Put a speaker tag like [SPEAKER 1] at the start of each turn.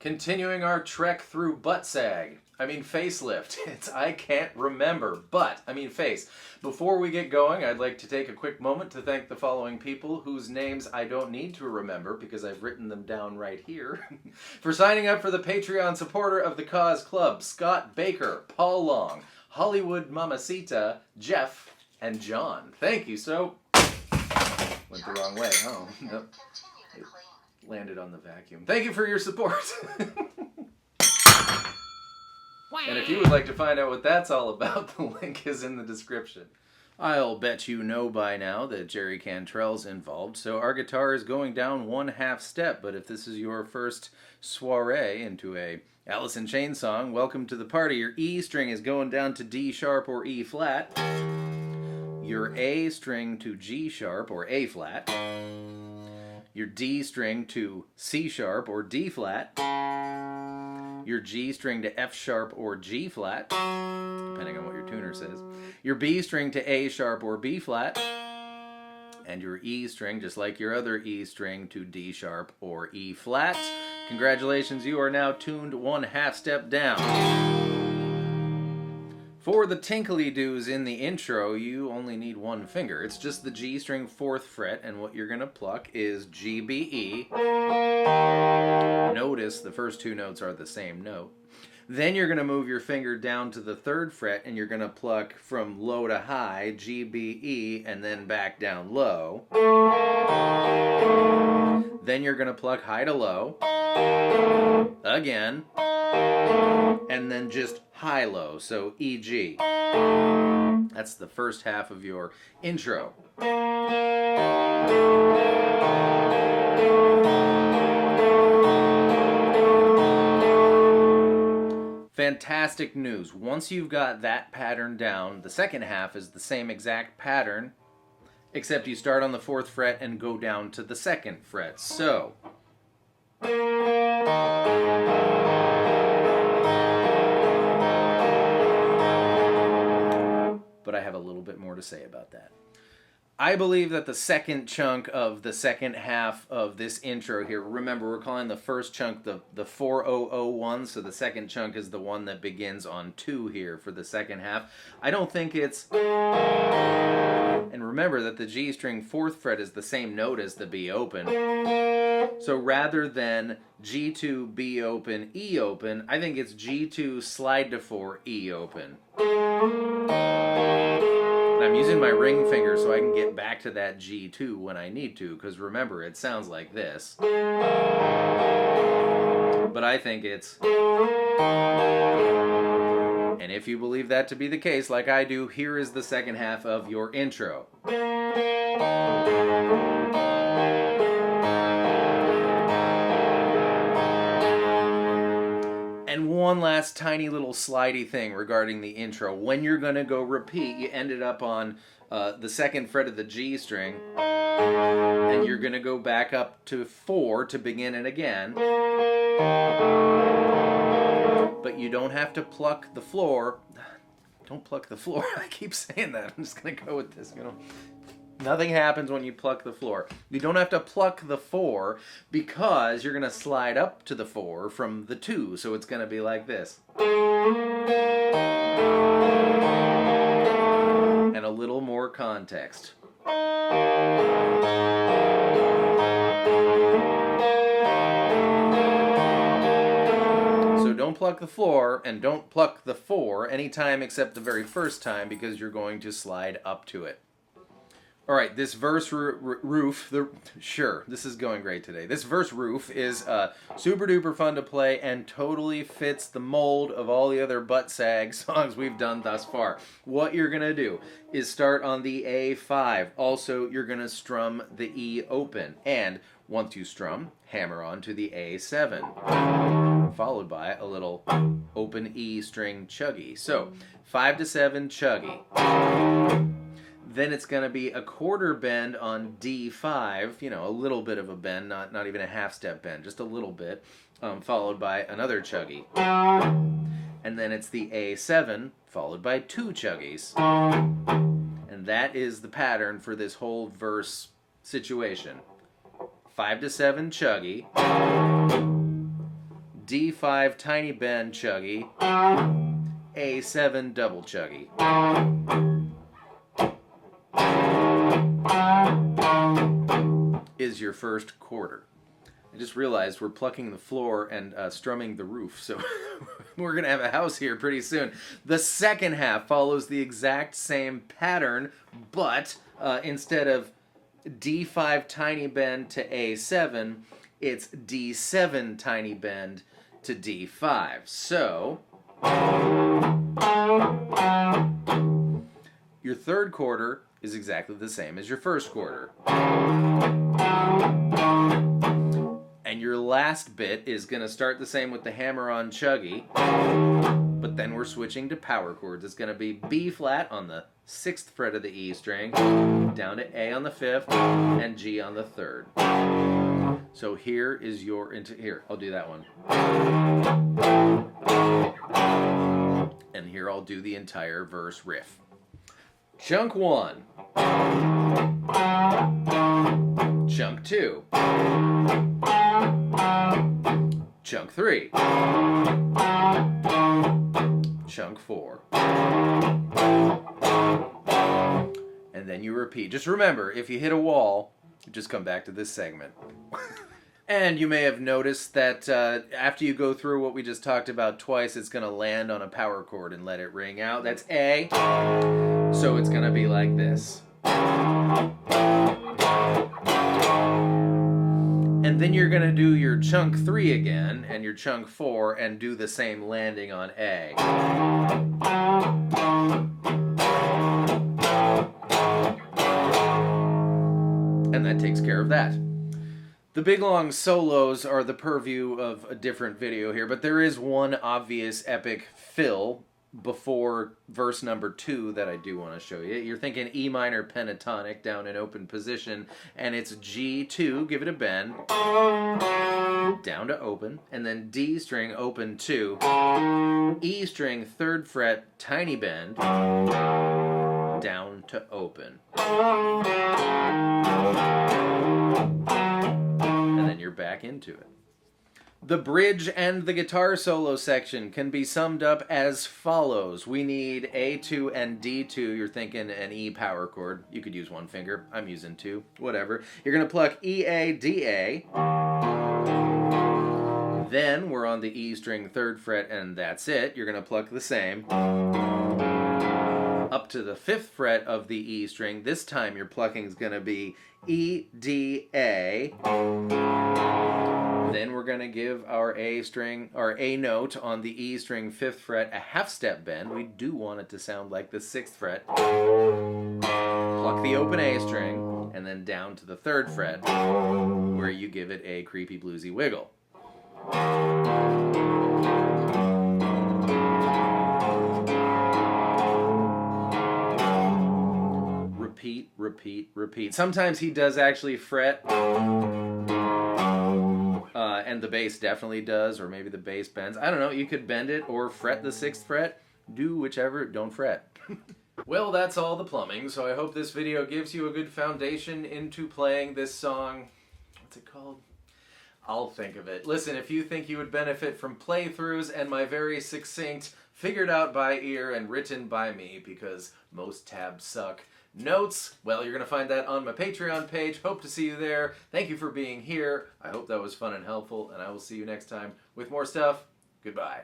[SPEAKER 1] Continuing our trek through butt sag. Facelift. It's I can't remember, but face. Before we get going, I'd like to take a quick moment to thank the following people whose names I don't need to remember because I've written them down right here. For signing up for the Patreon supporter of the Cause Club: Scott Baker, Paul Long, Hollywood Mamacita, Jeff, and John. Thank you. So, went the wrong way. Oh, nope. Landed on the vacuum. Thank you for your support. And if you would like to find out what that's all about, the link is in the description. I'll bet you know by now that Jerry Cantrell's involved, so our guitar is going down 1/2 step, but if this is your first soiree into a Alice in Chains song, welcome to the party. Your E string is going down to D sharp or E flat. Your A string to G sharp or A flat. Your D string to C sharp or D flat, your G string to F sharp or G flat, depending on what your tuner says, your B string to A sharp or B flat, and your E string, just like your other E string, to D sharp or E flat. Congratulations, you are now tuned 1/2 step down. For the tinkly-doos in the intro, you only need one finger. It's just the G string 4th fret, and what you're going to pluck is G, B, E. Notice the first two notes are the same note. Then you're going to move your finger down to the 3rd fret, and you're going to pluck from low to high, G, B, E, and then back down low. Then you're going to pluck high to low, again, and then just high-low, so E-G. That's the first half of your intro. Fantastic news. Once you've got that pattern down, the second half is the same exact pattern, except you start on the 4th fret and go down to the 2nd fret. So, but I have a little bit more to say about that. I believe that the second chunk of the second half of this intro here, remember we're calling the first chunk the 4001, so the second chunk is the one that begins on 2 here for the second half. I don't think it's... And remember that the G string 4th fret is the same note as the B open. So rather than G2, B open, E open, I think it's G2, slide to 4, E open. And I'm using my ring finger so I can get back to that G2 when I need to, because remember, it sounds like this. But I think it's... And if you believe that to be the case, like I do, here is the second half of your intro. And one last tiny little slidey thing regarding the intro. When you're going to go repeat, you ended up on the 2nd fret of the G string, and you're going to go back up to 4 to begin it again. But you don't have to pluck the floor. Don't pluck the floor. I keep saying that. I'm just going to go with this, Nothing happens when you pluck the floor. You don't have to pluck the 4 because you're going to slide up to the 4 from the 2, so it's going to be like this. And a little more context. So don't pluck the floor and don't pluck the 4 anytime except the very first time because you're going to slide up to it. All right, this verse roof, this is going great today. This verse roof is super duper fun to play and totally fits the mold of all the other butt sag songs we've done thus far. What you're going to do is start on the A5. Also, you're going to strum the E open. And once you strum, hammer on to the A7, followed by a little open E string chuggy. So, 5 to 7 chuggy. Then it's going to be a quarter bend on D5, a little bit of a bend, not even a half step bend, just a little bit, followed by another chuggy. And then it's the A7, followed by 2 chuggies. And that is the pattern for this whole verse situation. 5 to 7 chuggy, D5 tiny bend chuggy, A7 double chuggy. Is your first quarter. I just realized we're plucking the floor and strumming the roof, so we're going to have a house here pretty soon. The second half follows the exact same pattern, but instead of D5 tiny bend to A7, it's D7 tiny bend to D5. So your third quarter is exactly the same as your first quarter. And your last bit is going to start the same with the hammer-on chuggy, but then we're switching to power chords. It's going to be B flat on the 6th fret of the E string, down to A on the 5th, and G on the 3rd. So here is your, here, I'll do that one. And here I'll do the entire verse riff. Chunk 1. Chunk 2. Chunk 3. Chunk 4. And then you repeat. Just remember, if you hit a wall, just come back to this segment. And you may have noticed that after you go through what we just talked about twice, it's going to land on a power chord and let it ring out. That's A. So it's going to be like this. And then you're going to do your chunk 3 again and your chunk 4 and do the same landing on A. And that takes care of that. The big long solos are the purview of a different video here, but there is one obvious epic fill before verse number 2 that I do want to show you. You're thinking E minor pentatonic down in open position, and it's G2, give it a bend, down to open, and then D string open 2, E string 3rd fret tiny bend, down to open. And then you're back into it. The bridge and the guitar solo section can be summed up as follows. We need A2 and D2. You're thinking an E power chord. You could use one finger. I'm using 2. Whatever. You're going to pluck E, A, D, A. Then we're on the E string 3rd fret, and that's it. You're going to pluck the same up to the 5th fret of the E string. This time your plucking is going to be E, D, A. Then we're going to give our A string, our A note on the E string 5th fret a half step bend. We do want it to sound like the 6th fret. Pluck the open A string and then down to the 3rd fret where you give it a creepy bluesy wiggle. Repeat, repeat, repeat. Sometimes he does actually fret. And the bass definitely does, or maybe the bass bends. I don't know, you could bend it or fret the 6th fret. Do whichever, don't fret. Well, that's all the plumbing, so I hope this video gives you a good foundation into playing this song. What's it called? I'll think of it. Listen, if you think you would benefit from playthroughs and my very succinct, figured out by ear and written by me, because most tabs suck, notes, well, you're going to find that on my Patreon page. Hope to see you there. Thank you for being here. I hope that was fun and helpful, and I will see you next time with more stuff. Goodbye.